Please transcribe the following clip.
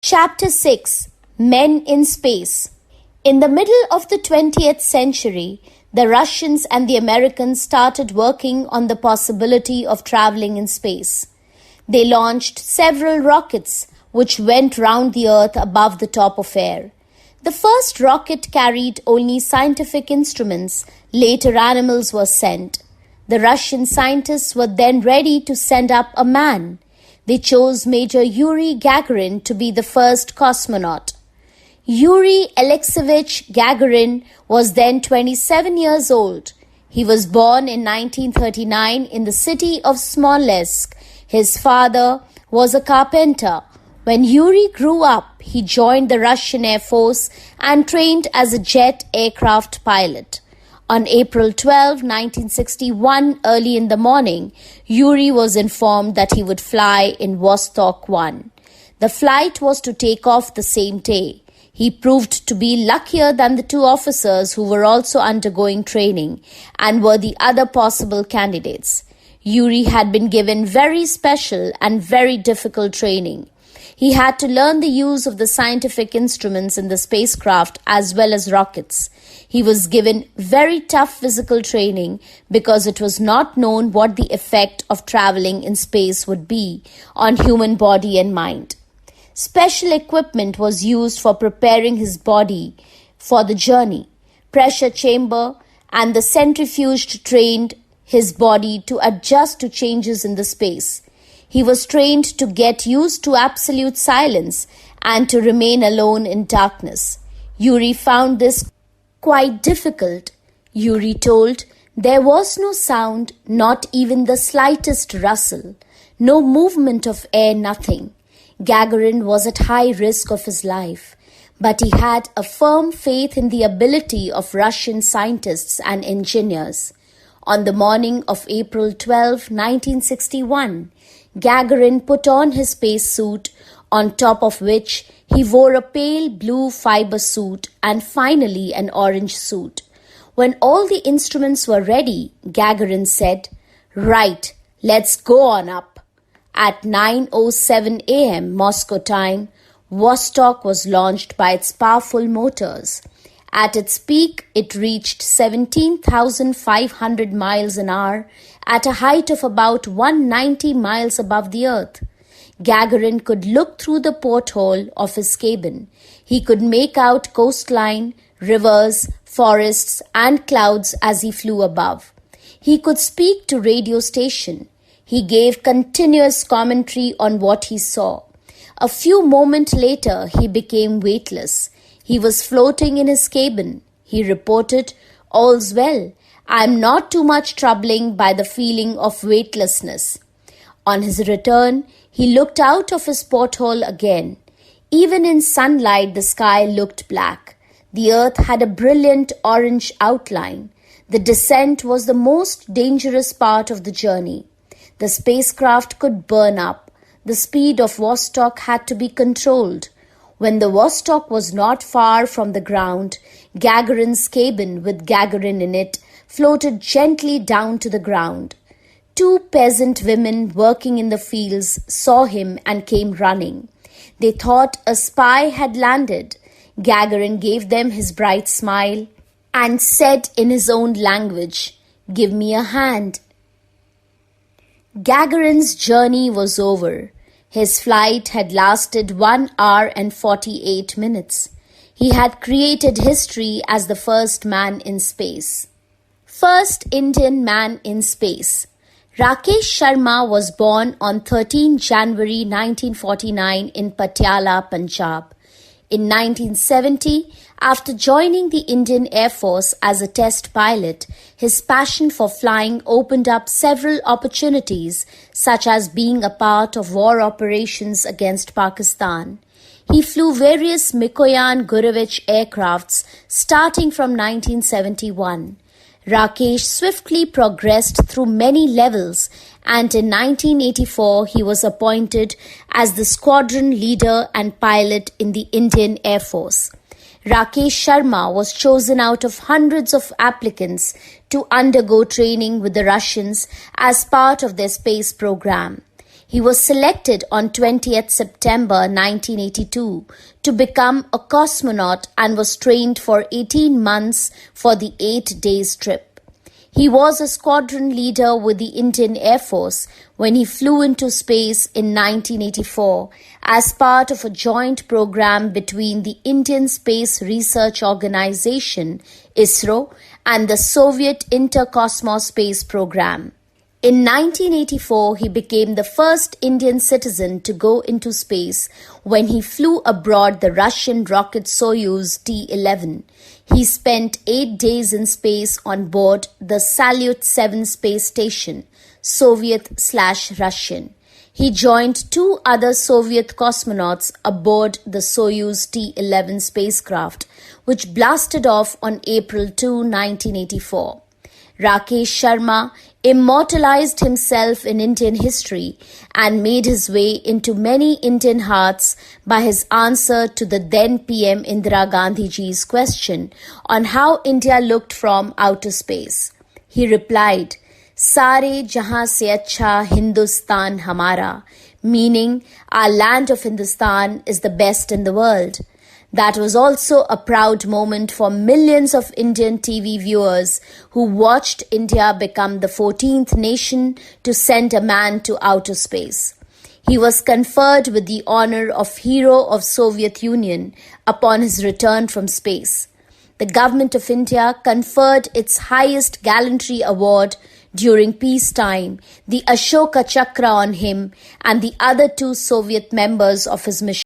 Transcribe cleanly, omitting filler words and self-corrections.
Chapter 6: Men in Space. In the middle of the 20th century, the Russians and the Americans started working on the possibility of traveling in space. They launched several rockets which went round the Earth above the top of air. The first rocket carried only scientific instruments. Later animals were sent. The Russian scientists were then ready to send up a man. They chose Major Yuri Gagarin to be the first cosmonaut. Yuri Alexeyevich Gagarin was then 27 years old. He was born in 1939 in the city of Smolensk. His father was a carpenter. When Yuri grew up, he joined the Russian Air Force and trained as a jet aircraft pilot. On April 12, 1961, early in the morning, Yuri was informed that he would fly in Vostok 1. The flight was to take off the same day. He proved to be luckier than the two officers who were also undergoing training and were the other possible candidates. Yuri had been given very special and very difficult training. He had to learn the use of the scientific instruments in the spacecraft as well as rockets. He was given very tough physical training because it was not known what the effect of traveling in space would be on human body and mind. Special equipment was used for preparing his body for the journey. Pressure chamber and the centrifuge trained his body to adjust to changes in the space. He was trained to get used to absolute silence and to remain alone in darkness. Yuri found this quite difficult. Yuri told, "There was no sound, not even the slightest rustle, no movement of air, nothing." Gagarin was at high risk of his life, but he had a firm faith in the ability of Russian scientists and engineers. On the morning of April 12, 1961, Gagarin put on his spacesuit, on top of which he wore a pale blue fiber suit and finally an orange suit. When all the instruments were ready, Gagarin said, "Right, let's go on up." At 9:07 a.m. Moscow time, Vostok was launched by its powerful motors. At its peak, it reached 17,500 miles an hour at a height of about 190 miles above the Earth. Gagarin could look through the porthole of his cabin. He could make out coastline, rivers, forests, and clouds as he flew above. He could speak to radio station. He gave continuous commentary on what he saw. A few moments later, he became weightless. He was floating in his cabin. He reported, "All's well. I am not too much troubling by the feeling of weightlessness." On his return, he looked out of his porthole again. Even in sunlight, the sky looked black. The earth had a brilliant orange outline. The descent was the most dangerous part of the journey. The spacecraft could burn up. The speed of Vostok had to be controlled. When the Vostok was not far from the ground, Gagarin's cabin with Gagarin in it floated gently down to the ground. Two peasant women working in the fields saw him and came running. They thought a spy had landed. Gagarin gave them his bright smile and said in his own language, "Give me a hand." Gagarin's journey was over. His flight had lasted 1 hour and 48 minutes. He had created history as the first man in space. First Indian man in space. Rakesh Sharma was born on 13 January 1949 in Patiala, Punjab. In 1970, after joining the Indian Air Force as a test pilot, his passion for flying opened up several opportunities, such as being a part of war operations against Pakistan. He flew various Mikoyan Gurevich aircrafts starting from 1971. Rakesh swiftly progressed through many levels, and in 1984 he was appointed as the squadron leader and pilot in the Indian Air Force. Rakesh Sharma was chosen out of hundreds of applicants to undergo training with the Russians as part of their space program. He was selected on 20th September 1982 to become a cosmonaut and was trained for 18 months for the 8 days trip. He was a squadron leader with the Indian Air Force when he flew into space in 1984 as part of a joint program between the Indian Space Research Organization, Isro, and the Soviet Intercosmos Space Program. In 1984, he became the first Indian citizen to go into space when he flew aboard the Russian rocket Soyuz T-11. He spent 8 days in space on board the Salyut 7 space station, Soviet/Russian. He joined 2 other Soviet cosmonauts aboard the Soyuz T-11 spacecraft, which blasted off on April 2, 1984. Rakesh Sharma immortalized himself in Indian history and made his way into many Indian hearts by his answer to the then PM Indira Gandhi ji's question on how India looked from outer space. He replied, "Sare jahan se acha Hindustan hamara," meaning our land of Hindustan is the best in the world. That was also a proud moment for millions of Indian TV viewers who watched India become the 14th nation to send a man to outer space. He was conferred with the honor of Hero of Soviet Union upon his return from space. The government of India conferred its highest gallantry award during peacetime, the Ashoka Chakra, on him and the other 2 Soviet members of his mission.